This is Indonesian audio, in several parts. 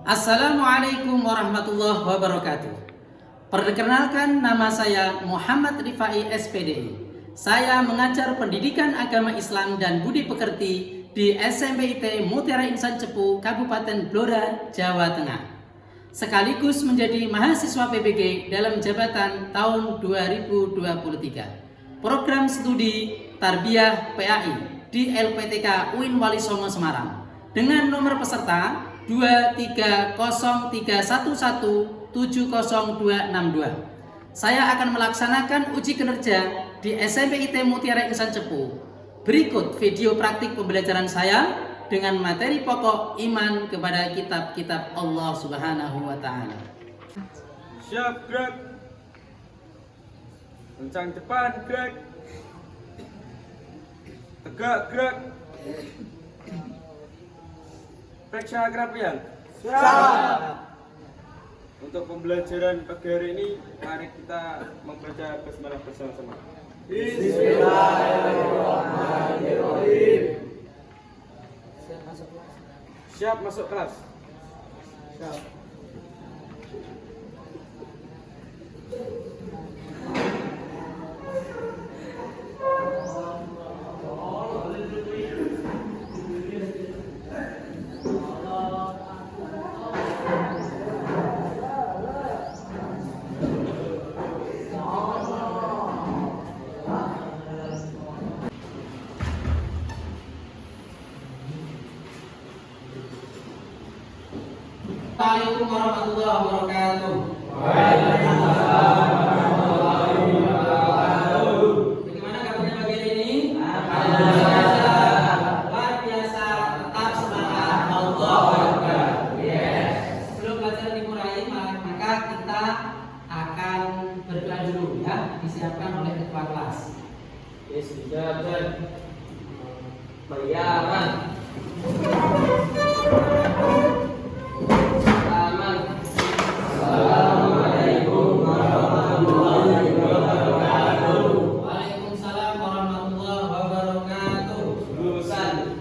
Assalamualaikum warahmatullahi wabarakatuh. Perkenalkan, nama saya Muhammad Rifai SPDI. Saya mengajar pendidikan agama Islam dan budi pekerti di SMPIT Mutiara Insan Cepu, Kabupaten Blora, Jawa Tengah. Sekaligus menjadi mahasiswa PBG dalam jabatan tahun 2023. Program studi Tarbiyah PAI di LPTK UIN Wali Songo Semarang dengan nomor peserta 23031170262. Saya akan melaksanakan uji kinerja di SMPIT Mutiara Insan Cepu. Berikut video praktik pembelajaran saya dengan materi pokok iman kepada kitab-kitab Allah Subhanahu wa Ta'ala. Siap, gerak. Kencang depan, gerak. Tegak, gerak. Periksa kerapian. Siap. Untuk pembelajaran pagi hari ini, mari kita membaca basmalah bersama-sama. Bismillahirrahmanirrahim. Siap masuk kelas. Siap. Assalamualaikum warahmatullahi wabarakatuh. Bagaimana kabarnya pagi ini? Luar biasa, tetap semangat. Allahu Akbar. Sebelum pelajaran dimulai, maka kita akan berdoa dulu ya, disiapkan oleh ketua kelas. Istijabat bayaran. Assalamualaikum warahmatullahi wabarakatuh. Waalaikumsalam warahmatullahi wabarakatuh. Lulusan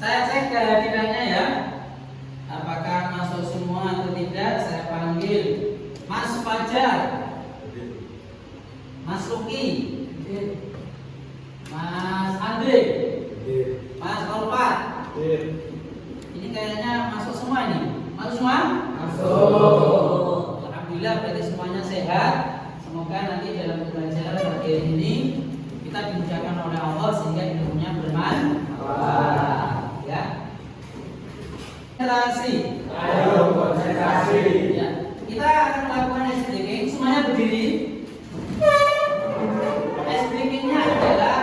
Saya cek kehadirannya ya. Apakah masuk semua atau tidak? Saya panggil Mas Fajar, Mas Luki, Mas Andre, Mas Nova, Alhamdulillah berarti semuanya sehat. Semoga nanti dalam pembelajaran bagian ini kita dimudahkan oleh Allah sehingga ilmunya bermanfaat. Ya. Konsentrasi. Ayo konsentrasi. Ya. Kita akan melakukan ice breaking. Semuanya berdiri. Ice breakingnya adalah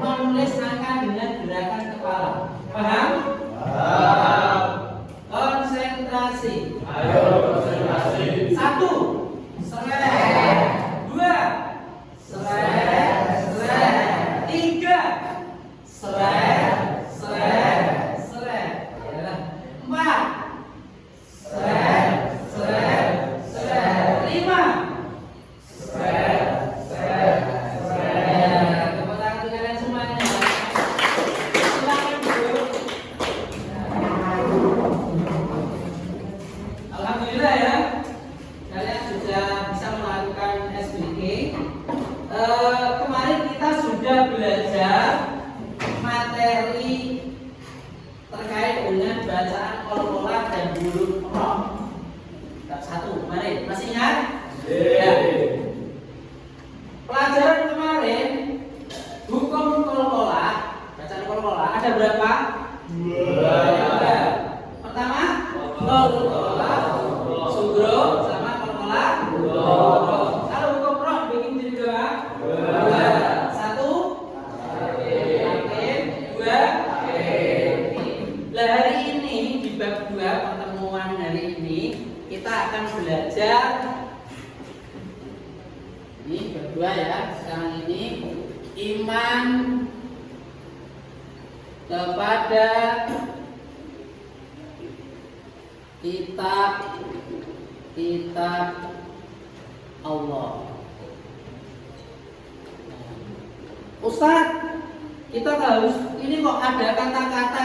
menulis angka dengan gerakan kepala. Paham? Paham. Konsentrasi. Ayo konsentrasi. 1. Seret. 2. Seret. Seret. 3. Seret. Seret. Seret. 4. Seret. Seret. Seret. 5. Seret. Seret. Seret. Tepuk tangan untuk kalian semuanya. Silakan duduk. Alhamdulillah ya, kalian sudah bisa melakukan SBK. Kemarin kita sudah belajar materi terkait dengan bacaan qol-qolah dan huruf roh. Bab 1 kemarin, masih ingat? Ya. Pelajaran kemarin hukum qol-qolah, bacaan qol-qolah ada berapa? 2. Pertama, qol-qolah sugro sama qol-qolah rodho. Kalau hukum roh bikin jadi berapa? 2. 1 aktif, 2 Lah hari ini di bab 2 pertemuan hari ini kita akan belajar ini bab 2 ya. Sekarang ini iman kepada kitab Allah. Ustaz, kita harus ini kok ada kata-kata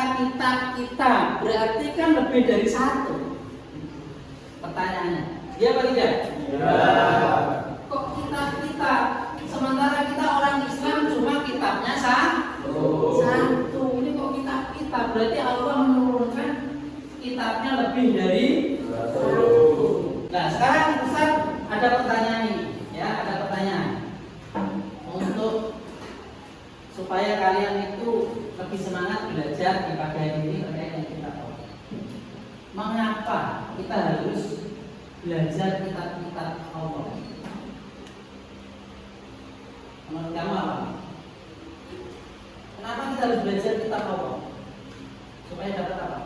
kitab, berarti kan lebih dari 1. Pertanyaannya, iya apa tidak? Ya. Kok kitab? Sementara kita orang Islam cuma kitabnya satu. Ini kok kitab? Berarti Allah menurunkan kitabnya lebih dari 1. Nah, sekarang Ustaz ada pertanyaan ini, ya, ada pertanyaan. Untuk supaya kalian itu lebih semangat belajar di pagi hari ini terkait dengan kitab Allah. Mengapa kita harus belajar kitab-kitab Allah? Menurut kamu apa? Kenapa kita harus belajar kitab Allah? Supaya dapat apa?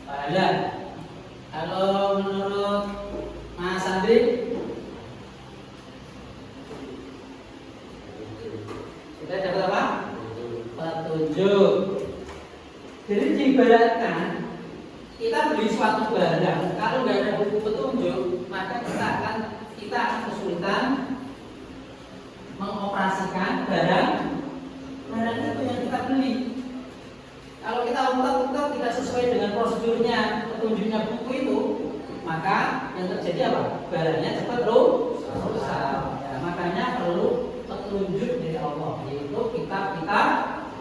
Pahala. Kalau menurut Mas Andri, kita dapat apa? Petunjuk. Jadi diibaratkan kita beli suatu barang, kalau nggak ada buku petunjuk, maka kita akan kesulitan mengoperasikan barang itu yang kita beli. Kalau kita utak-utak tidak sesuai dengan prosedurnya, petunjuknya buku itu, maka yang terjadi apa? Barangnya cepat rusak. Ya, makanya perlu petunjuk dari Allah, yaitu kitab-kitab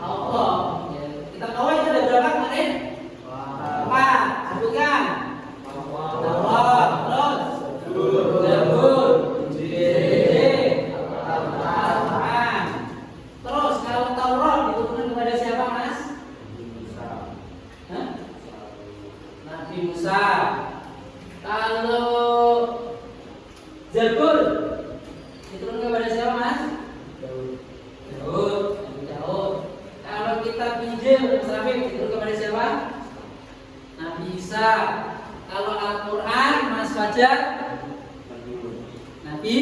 Allah. Ya, kitab Allah itu ada berapa kemarin? 4. Sebutkan. Allah, terus Zabur, Injil, Al-Quran. Terus kalau Taurat diturunkan kepada siapa, Mas? Nabi Musa. Kalau Zabur diturunkan kepada siapa, Mas? Daud. Kalau kitab Injil, Mas Rafiq, diturunkan kepada siapa? Nabi Isa. Kalau Al-Quran, Mas Fajar, Nabi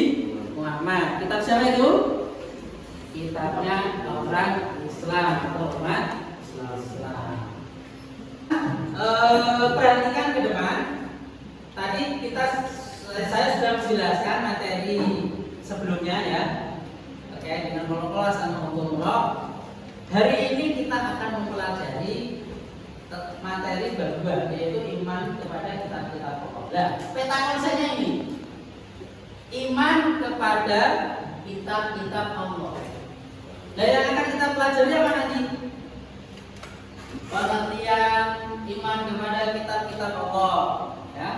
Muhammad. Kitab siapa itu? Kitabnya orang Islam atau umat Islam. Perhatikan ke depan. Tadi saya sudah menjelaskan materi sebelumnya ya, terkait dengan qol-qolah sama hukum roh. Hari ini kita akan mempelajari materi bab 2, yaitu iman kepada kitab-kitab Allah. Nah, peta konsepnya ini. Iman kepada kitab-kitab Allah. Nah, yang akan kita pelajari apa nanti? Pengertian iman kepada kepada kitab-kitab Allah. Ya.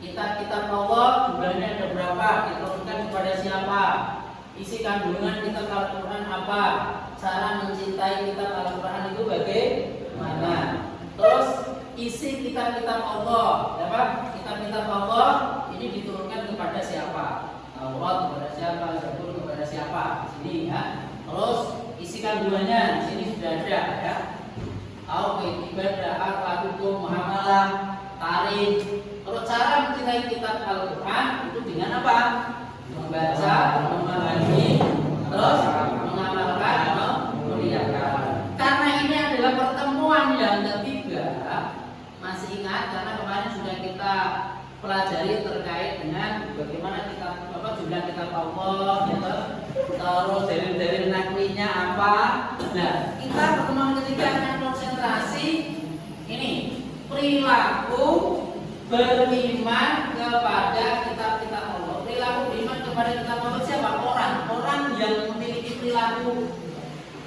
Kitab-kitab Allah jumlahnya ada berapa? Diturunkan kepada siapa? Isi kandungan kitab Al-Quran apa? Cara mencintai kitab Al-Quran itu bagaimana? Terus isi kitab-kitab Allah, ya Pak? Kitab-kitab Allah ini diturunkan kepada siapa? Taurat kepada siapa? Zabur kepada siapa? Sini ya. Terus isi kandungannya di sini sudah ada ya. Ibadah, akhlak, hukum, muamalah, tarikh. Terus cara mencintai kitab Al-Quran itu dengan apa? Membaca, memahami, terus mengamalkan, memuliakan. Karena ini adalah pertemuan yang ketiga. Masih ingat karena kemarin sudah kita pelajari terkait dengan bagaimana kitab jumlah kitab Allah, gitu. Terus dalil-dalil naklinya apa. Nah, kita pertemuan ketiga akan konsentrasi ini perilaku beriman kepada kitab-kitab Allah. Perilaku beriman kepada kitab Allah siapa? Orang yang memiliki perilaku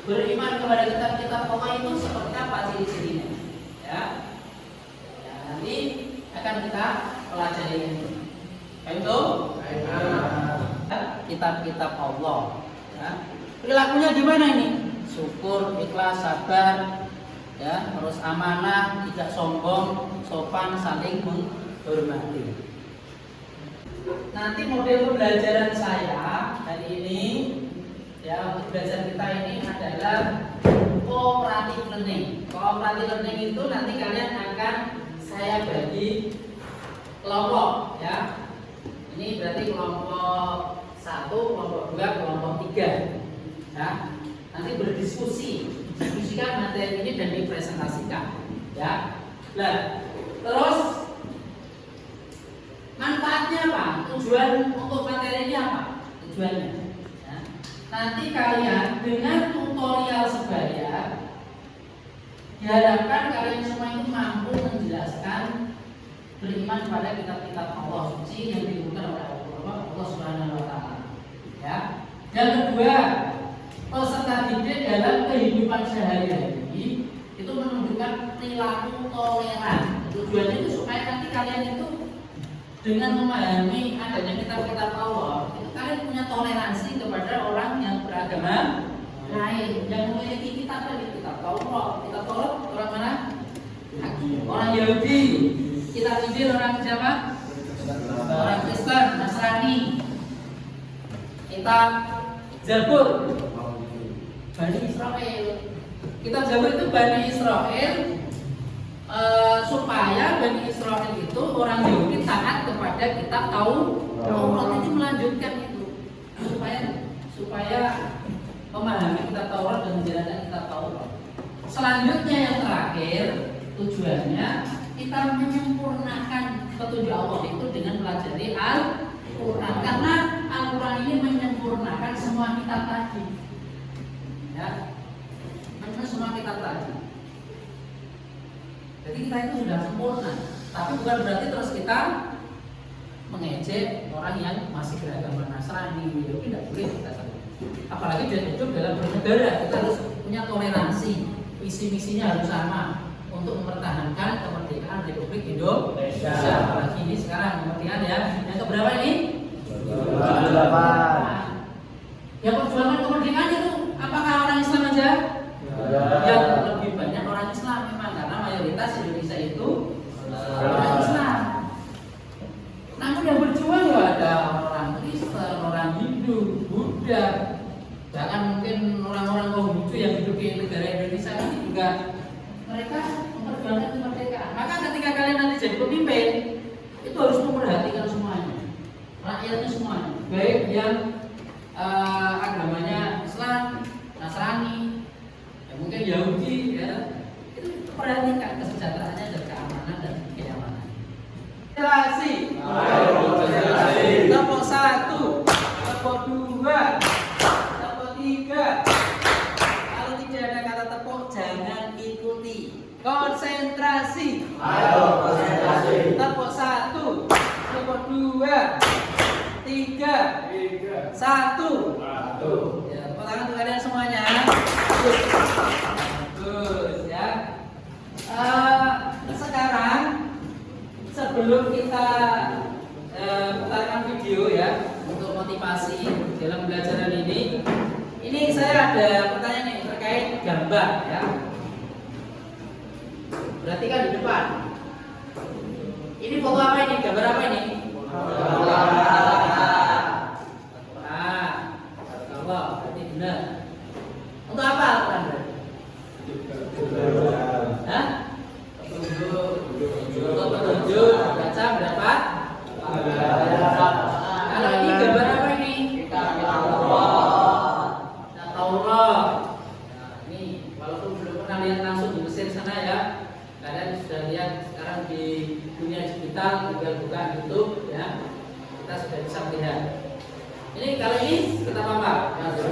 beriman kepada kitab-kitab Allah itu seperti apa ciri-cirinya? Ya. Ya, nanti akan kita pelajari ini. Itu kitab-kitab Allah. Ya. Perilakunya gimana ini? Syukur, ikhlas, sabar, ya, terus amanah, tidak sombong, sopan, saling menghormati. Nanti model pembelajaran saya hari ini, ya, untuk belajar kita ini adalah cooperative learning. Cooperative learning itu nanti kalian akan saya bagi kelompok, ya. Ini berarti kelompok 1, kelompok 2, kelompok 3, ya. Nanti diskusikan materi ini dan dipresentasikan, ya. Nah, terus manfaatnya apa? Tujuan untuk materi ini apa? Tujuannya, ya. Nanti kalian dengan tutorial sebaya diharapkan kalian semua itu mampu menjelaskan beriman pada kitab-kitab Allah suci yang diturunkan oleh Allah Subhanahu wa taala. Ya. Yang kedua, peserta didik dalam kehidupan sehari-hari itu menunjukkan perilaku toleran. Tujuannya itu supaya nanti kalian itu dengan memahami adanya kitab-kitab Allah, itu kalian punya toleransi kepada orang yang beragama lain, yang memiliki kitab Taurat. Kitab Taurat orang mana? Orang Yahudi. Kitab Injil orang siapa? Orang Kristen, Nasrani. Kitab Zabur Bani Israel. Kitab Zabur itu Bani Israel, supaya Bani Israel itu orang Yahudi taat kepada kitab Taurat. Itu melanjutkan itu supaya memahami kitab Taurat dan menjalankan kitab Taurat. Selanjutnya yang terakhir, tujuannya kita menyempurnakan petunjuk Allah itu dengan pelajari Al-Quran, karena Al-Quran ini menyempurnakan semua kitab tadi. Ya, semua kitab tadi. Jadi kita itu sudah sempurna, tapi bukan berarti terus kita mengejek orang yang masih beragama Nasrani. Itu tidak boleh kita lakukan. Apalagi dia hidup dalam bernegara, kita harus punya toleransi. Visi-misinya harus sama untuk mempertahankan kemerdekaan Republik Indonesia. Apalagi ini sekarang kemerdekaan ya. Yang keberapa ini? 28. Ya, perjuangan kemerdekaan itu apakah orang Islam aja? Yang lebih banyak orang Islam memang, karena mayoritas Indonesia itu orang Islam. Namun yang berjuang ya ada orang Kristen, orang Hindu, Buddha, bahkan mungkin orang-orang Konghucu yang hidup di negara Indonesia ini juga mereka memperjuangkan kemerdekaan. Maka ketika kalian nanti jadi pemimpin, itu harus memperhatikan semuanya, rakyatnya semuanya, baik yang agamanya Islam, Nasrani, ya mungkin Yahudi, ya, itu perhatikan kesejahteraannya dan keamanan dan kenyamanan. Konsentrasi. Kelompok 1, kelompok 2, kelompok 3. Kalau tidak ada kata tepuk, jangan ikuti. Konsentrasi. Kelompok 1, kelompok 2, 3, 1. Ya, tepuk tangan untuk kalian semuanya. Bagus ya. Sekarang saya ada pertanyaan nih terkait gambar ya. Berarti kan di depan. Ini foto apa ini? Gambar apa ini? Allah, berarti benar. Untuk apa Al-Quran? Hah? Untuk petunjuk, baca, mendapat. Kalau ini gambar apa ini? Taurat. Nah, ini walaupun belum pernah lihat langsung di Mesir sana ya, kalian sudah lihat sekarang di dunia digital, tinggal buka YouTube ya, kita sudah bisa melihat. Ini kalau ini kita apa?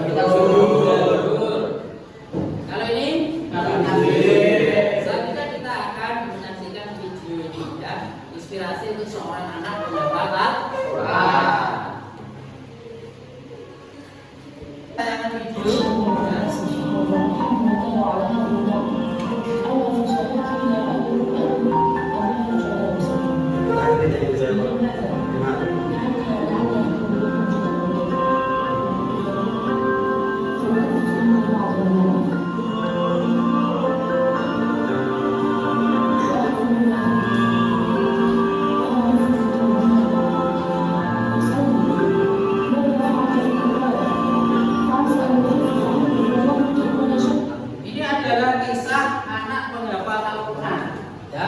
Kita kalau ini selanjutnya kita akan menyaksikan video ini ya, inspirasi untuk seorang anak menghafal Al-Quran. Tayangan video ini adalah kisah anak penghafal Al-Quran ya.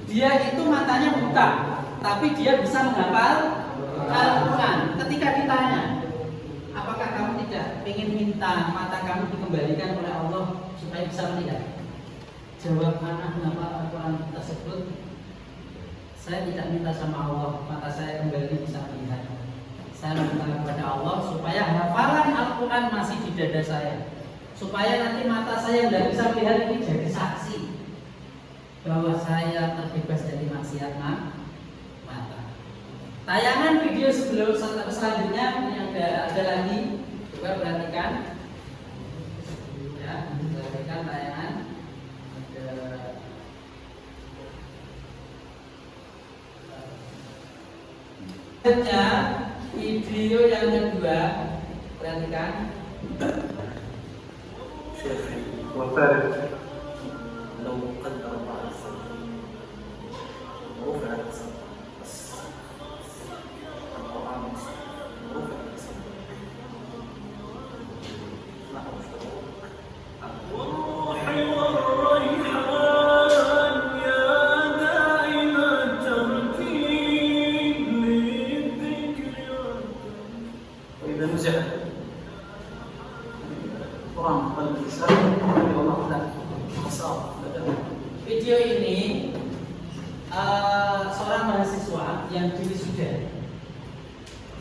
Dia itu matanya buta, tapi dia bisa menghafal Al-Quran. Ketika ditanya, apakah kamu tidak ingin minta mata kamu dikembalikan oleh Allah supaya bisa melihat? Jawab anak menghafal Al-Quran tersebut, saya tidak minta sama Allah mata saya kembali bisa melihat. Saya minta kepada Allah supaya hafalan Al-Quran masih di dada saya, supaya nanti mata saya yang tidak bisa melihat ini jadi saksi bahwa saya terbebas dari maksiat mata. Tayangan video sebelum selanjutnya yang ada lagi, coba perhatikan ya, perhatikan tayangan. Selanjutnya video yang kedua, perhatikan. وفارق لو قدر الله عز وجل رفعت بس القرآن رفعت لا والروح والريحان يا دائم الترتيب للذكر وإذا نزع Quran al-Lisan video ini seorang mahasiswa yang diwisuda.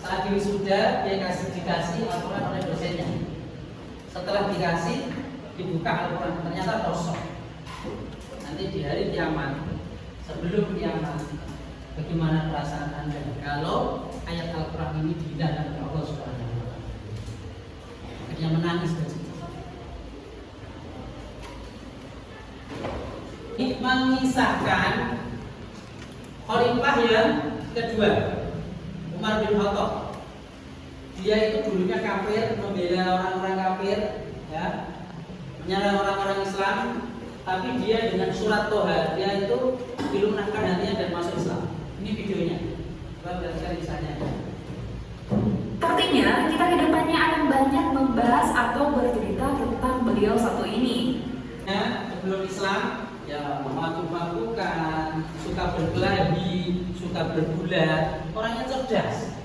Saat diwisuda dia dikasih Al-Quran oleh dosennya. Setelah dikasih, dibuka Al-Quran, ternyata kosong. Nanti di hari kiamat, sebelum kiamat, bagaimana perasaan Anda kalau ayat Al-Quran ini dihinakan oleh Allah Subhanahu wa Ta'ala? Akhirnya menangis dan mengisahkan khalifah yang kedua, Umar bin Khattab. Dia itu dulunya kafir, membela orang-orang kafir, ya, menyerang orang-orang Islam. Tapi dia dengan surat Toha, dia itu dilunakkan hatinya dan masuk Islam. Ini videonya. Coba perhatikan kisahnya. Sepertinya kita kedepannya akan banyak membahas atau bercerita tentang beliau satu ini. Ya, sebelum Islam, ya mabuk-mabukan, suka berkelahi, suka bergulat, orangnya cerdas.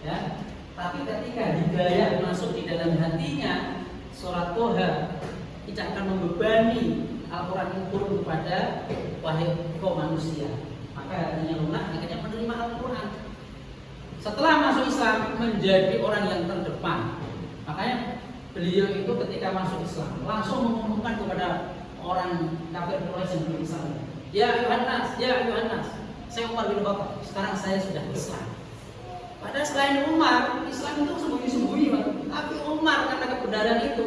Ya, tapi ketika hidayah masuk di dalam hatinya, surat Toha tidak akan membebani Al-Quran yang turun kepada wahai kaum manusia. Maka hatinya lunak, akhirnya menerima Al-Quran. Setelah masuk Islam menjadi orang yang terdepan. Makanya beliau itu ketika masuk Islam langsung mengumumkan kepada orang kafir Quraisy yang belum Islam, ya Yohanes, saya Umar bin Khattab, sekarang saya sudah Islam. Padahal selain Umar, Islam itu sembunyi-sembunyi, tapi Umar karena kebenaran itu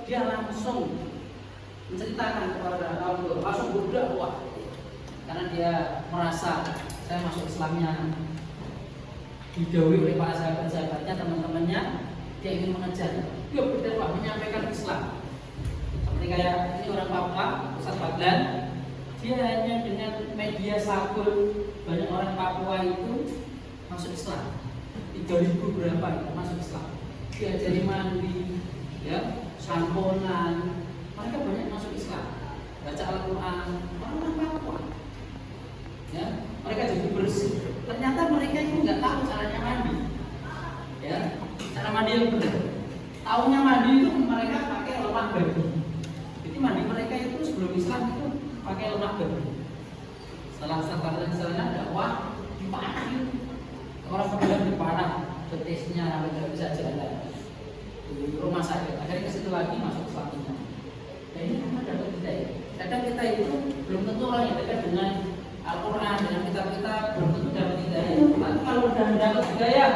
dia langsung menceritakan kepada Allah, langsung berdakwah, karena dia merasa saya masuk Islamnya digawi oleh para sahabat-sahabatnya, teman-temannya, dia ingin mengejar, dia berdakwah menyampaikan Islam. Seperti kayak ini orang Papua, Ustaz Fadlan, dia hanya dengan media sabun banyak orang Papua itu masuk Islam. 3.000 berapa itu masuk Islam. Diajari mandi, ya, samponan, mereka banyak masuk Islam. Baca Al-Quran, orang Papua, ya, mereka jadi bersih. Ternyata mereka itu nggak tahu caranya mandi, ya, cara mandi yang benar. Taunya mandi itu mereka pakai lemak babi. Jadi mandi mereka itu sebelum Islam itu pakai lemak babi. Setelah setelahnya dakwah dipanah itu. Orang kemudian dipanah, betisnya sampai tidak bisa jalan di rumah sakit. Akhirnya ke situ lagi masuk Islamnya. Nah ini memang dapat kita ya. Kadang kita itu belum tentu orang yang dekat dengan Al-Quran, dengan kitab-kitab belum tentu dapat hidayah. Tapi kalau sudah mendapat hidayah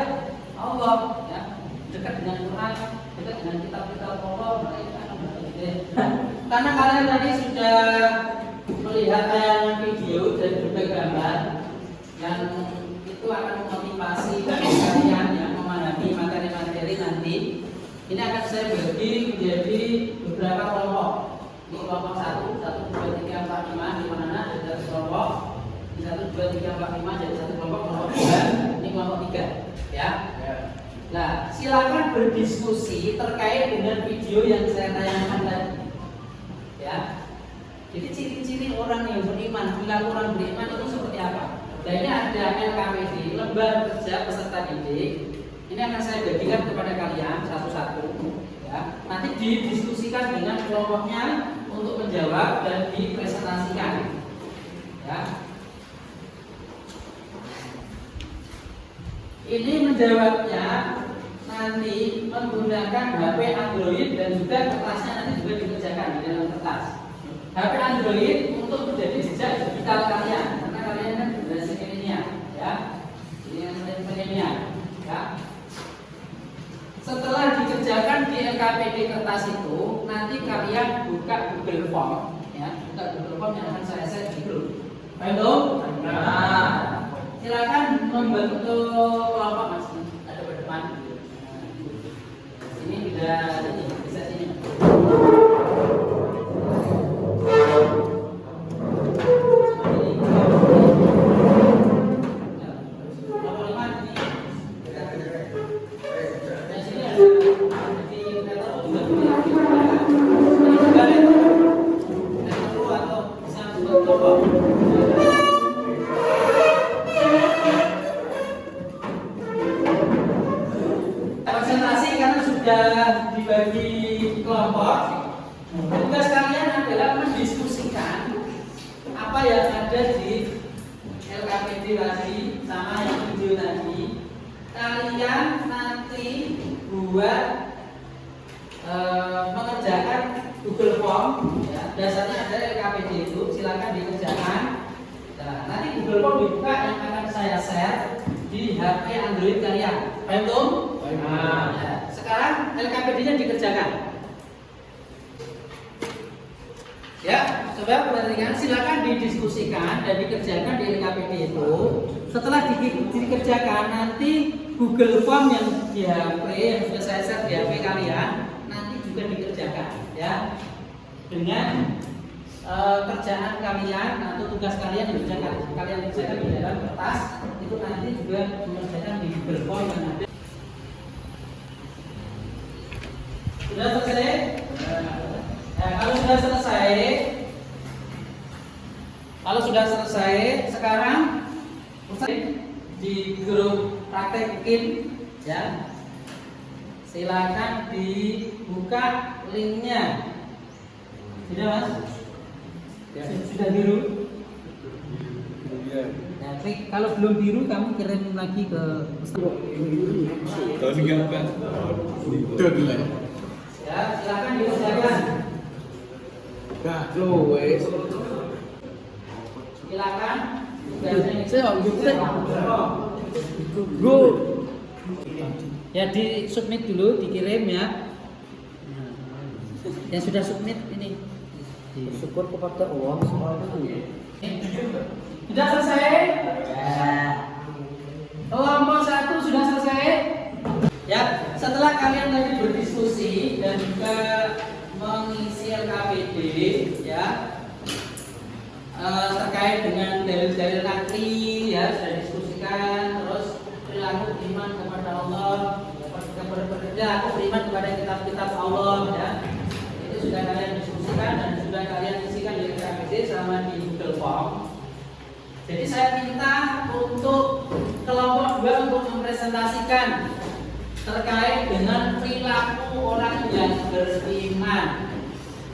Allah, ya, dekat dengan Quran, dekat dengan kitab-kitab Allah, maka kita akan mendapat hidayah. Karena kalian tadi sudah melihat tayangan video dan berbagai gambar yang itu akan memotivasi kalian yang memahami materi-materi nanti. Ini akan saya bagi menjadi beberapa kelompok. Ini kelompok 1, 1, 2, 3, 4, 5 di mana ada satu kelompok. Di 1, 2, 3, 4, 5 jadi satu kelompok, kelompok 2. Ini kelompok 3, ya. Nah, silakan berdiskusi terkait dengan video yang saya tayangkan tadi, ya. Jadi ciri-ciri orang yang beriman, perilaku orang beriman itu seperti apa? Nah ini ada LKPD, lembar kerja peserta didik. Ini akan saya bagikan kepada kalian satu-satu, ya. Nanti didiskusikan dengan kelompoknya untuk menjawab dan dipresentasikan, ya. Ini menjawabnya nanti menggunakan HP Android dan juga kertasnya nanti juga dikerjakan di dalam kertas. HP Android untuk menjadi jejak digital kalian, karena kalian kan generasi milenial, ya. Ini yang milenial, ya. Setelah dikerjakan di LKPD kertas itu, nanti kalian buka Google Form, ya, buka Google Form yang akan saya share di grup. Baik, nah, silakan membentuk kelompok mas, ada di depan. Ini bisa sini. Konsentrasi karena sudah dibagi kelompok. Tugas kalian adalah mendiskusikan apa yang ada di LKPD tadi sama yang video tadi. Kalian nanti buat mengerjakan Google Form, ya. Dasarnya ada LKPD itu, silakan dikerjakan. Nah, nanti Google Form dibuka yang akan saya share di HP Android kalian. Paham tuh? Nah, ya. Sekarang LKPD-nya dikerjakan. Ya, coba perhatikan, silakan didiskusikan dan dikerjakan di LKPD itu. Setelah dikerjakan, nanti Google Form yang di HP yang sudah saya share di HP kalian nanti juga dikerjakan, ya. Dengan kerjaan kalian atau tugas kalian yang kalian kerjakan di dalam kertas itu nanti juga mengerjakan di Google Form yang ada. Sudah selesai? Nah, kalau sudah selesai, sekarang di grup praktekin, ya. Silakan dibuka linknya. Sudah mas? Ya. Sudah biru? Ya, klik. Kalau belum biru, kamu kirim lagi ke Tahun 3 ya, silakan dikerjakan. Silakan. Ya, di submit dulu, dikirim ya. Yang sudah submit ini. Syukur kepada Allah semuanya. Sudah selesai? Ya. Kelompok 1 sudah selesai? Ya, setelah kalian tadi berdiskusi dan juga mengisi LKPD ya terkait dengan dalil-dalil nakli ya sudah diskusikan, terus perilaku beriman kepada Allah, perilaku beriman kepada kitab-kitab Allah ya. Itu sudah kalian diskusikan dan sudah kalian isikan di LKPD sama di Google Form. Jadi saya minta untuk kelompok 2 untuk mempresentasikan terkait dengan perilaku orang yang beriman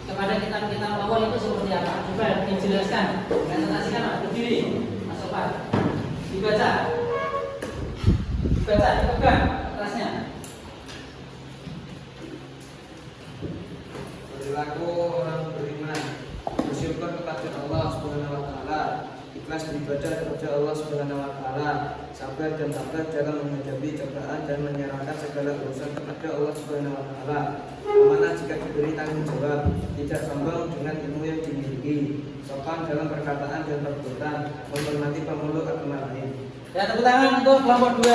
kepada kitab-kitab Allah itu seperti apa? Coba dijelaskan, presentasikan Mas, berdiri, Mas Sofan. Dibaca, dipegang kertasnya. Perilaku orang beriman bersyukur kepada Allah Subhanahu wa taala, ikhlas beribadah kepada Allah Subhanahu wa taala, sabar dan tabah dalam menghadapi cobaan dan menyerahkan segala urusan kepada Allah Subhanahu wa taala. Amanah jika diberi tanggung jawab, tidak sombong dengan ilmu yang dimiliki, sopan dalam perkataan dan perbuatan, menghormati pemeluk agama lain. Ya, tepuk tangan untuk kelompok 2.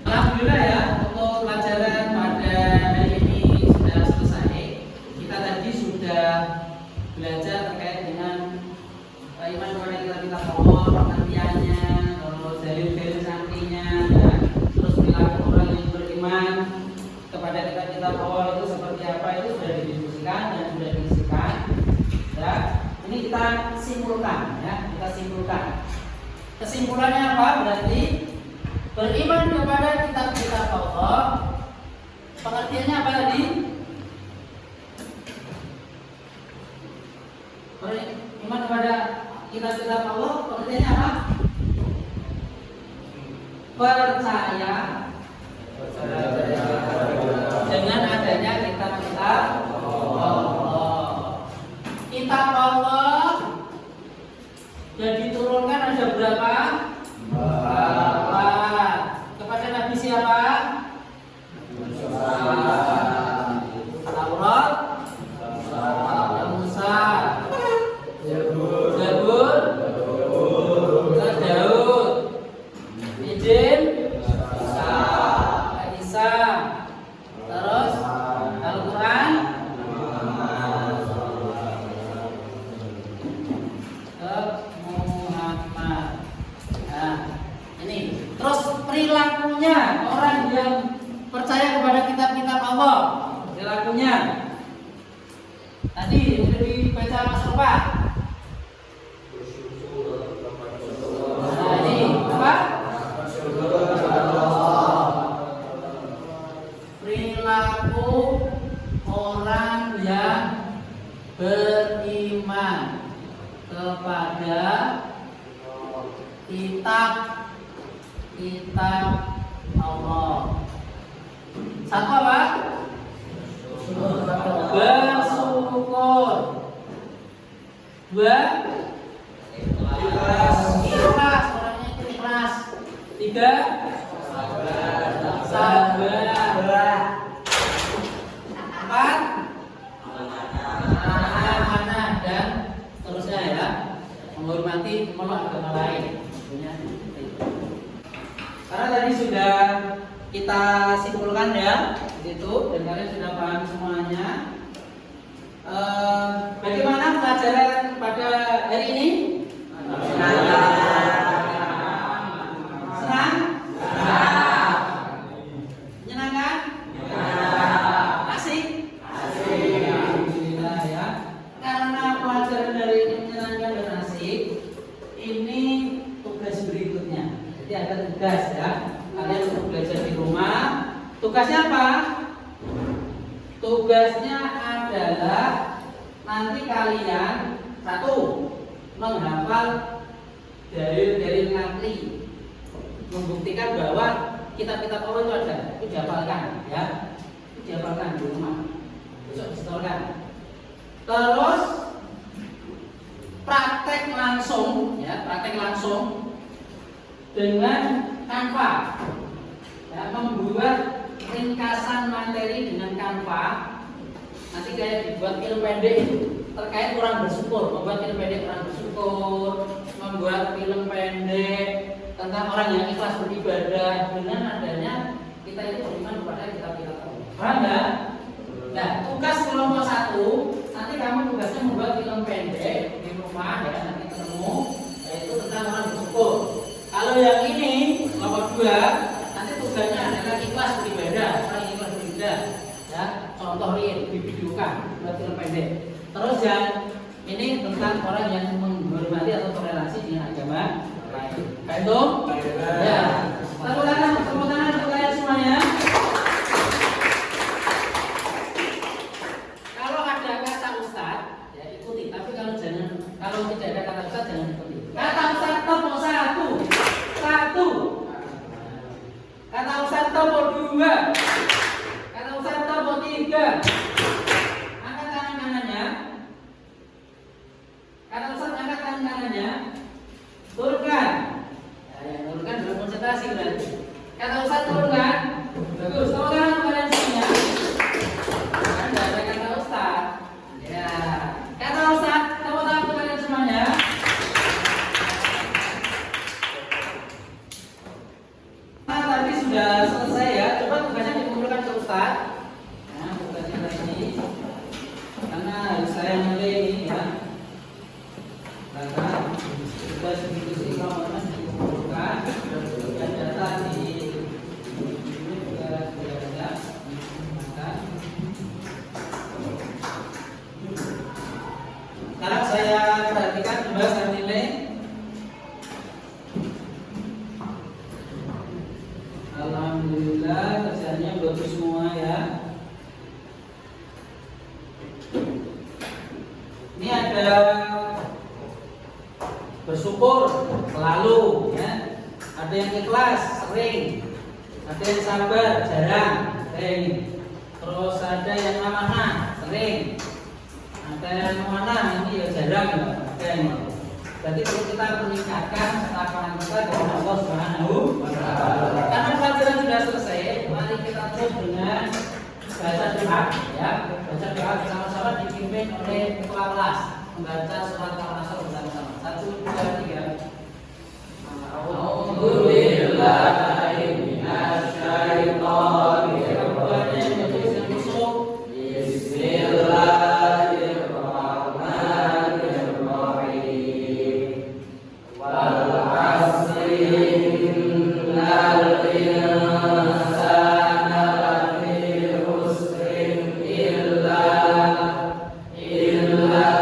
Alhamdulillah ya, untuk pelajaran pada hari ini sudah selesai. Kita tadi sudah belajar terkait dengan iman kepada kitab-kitab Allah, pengertiannya, terus dalil-dalil santrinya, ya. Terus perilaku orang yang beriman kepada kitab-kitab Allah itu seperti apa, itu sudah didiskusikan dan sudah diisikan. Ya, ini kita simpulkan, ya, kita simpulkan. Kesimpulannya apa? Berarti beriman kepada kitab-kitab Allah, pengertiannya apa tadi? Beriman kepada kitab-kitab Allah, pengertiannya apa? Percaya dengan adanya kitab-kitab Allah. Kitab Allah yang diturunkan ada berapa? Kepada Nabi siapa? Taurat, Musa, Zabur, Daud, Injil, Isa, terus Al-Quran, Muhammad. Nah, ini terus perilakunya orang yang percaya kepada kitab-kitab Allah, perilakunya tadi sudah dibaca Mas Rupa. Nah, ini apa? Perilaku orang yang beriman kepada kitab Allah. Satu apa? Bersyukur. 2 ikhlas, orangnya ikhlas. 3 sabar. 4 amanah dan seterusnya ya, menghormati pemeluk agama lain. Karena tadi sudah kita simpulkan ya di situ dan kalian sudah paham semuanya. Bagaimana pelajaran pada hari ini? Senang? Menyenangkan? Asik? Alhamdulillah ya. Karena pelajaran dari ini menyenangkan dan asik, ini tugas berikutnya. Jadi ada tugas ya. Kalian untuk belajar di rumah. Tugasnya apa? Tugasnya adalah nanti kalian 1 menghafal dalil-dalil nakli, membuktikan bahwa kitab-kitab Allah itu ada, itu dihafalkan ya, itu dihafalkan di rumah, besok disetorkan. Terus praktek langsung ya, praktek langsung dengan Canva ya, membuat ringkasan materi dengan Canva. Nanti kayak dibuat film pendek itu terkait orang bersyukur, membuat film pendek orang bersyukur, membuat film pendek tentang orang yang ikhlas beribadah dengan adanya kita itu beriman kepada kitab-kitab Allah. Paham nggak? Nah, tugas kelompok 1 nanti kamu tugasnya membuat film pendek di rumah ya, nanti ketemu yaitu tentang orang bersyukur. Kalau yang ini kelompok 2 nanti tugasnya adalah ikhlas beribadah, orang yang ikhlas beribadah ya, contoh real divideokan buat film pendek. Terus yang ini tentang orang yang menghormati atau toleransi dengan agama lain. Baik itu? Ya. Tepuk tangan untuk kalian semuanya. Kalau ada kata ustaz, ya ikuti. Tapi kalau tidak ada kata ustaz jangan ikuti. Kata ustaz tombol 1. Kata ustaz tombol 2. Kata ustaz tombol 3. Angkat tangan kanannya. Kata ustaz angkat tangan kanannya. Turunkan. Nah, yang turunkan dalam konsentrasi berarti. Kata ustaz turunkan. Bagus. Tepuk tangan untuk kalian semuanya. Anda ada kata ustaz. Ya. Kata ustaz, tepuk tangan untuk kalian semuanya. Nah, tadi sudah selesai ya. Coba tugasnya dikumpulkan ke ustaz. Nah, tugasnya tadi. Karena harus saya mulai ini ya. Karena sudah segitu sih kalau dikumpulkan dan data di juga ada. Sekarang saya perhatikan pembahasan nilai. Alhamdulillah kerjanya bagus semua ya. Ini ada bersyukur selalu ya. Ada yang ikhlas sering. Ada yang sabar jarang sering. Terus ada yang amanah sering. Ada yang amanah ini ya jarang ya. Ada yang berarti perlu kita meningkatkan ketakwaan kita kepada Allah Subhanahu wa Ta'ala. Karena pelajaran sudah selesai, mari kita terus dengan baca doa ya. Baca doa bersama-sama dipimpin oleh ketua kelas. Membaca surat Al-Asr bersama-sama. 1, 2, 3. Alhamdulillahi minasyaitonir rajim. Bismillahirrahmanirrahim. Wal 'asri innal insana lafi khusrin illa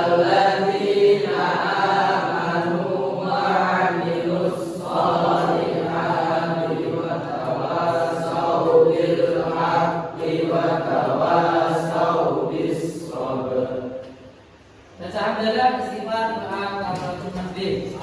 alladzina amanu wa 'amilus shalihati wa tawassaw bil haqqi wa tawassaw bis sabr. Baca hamdalah, istighfar, doa, kafaratul majlis.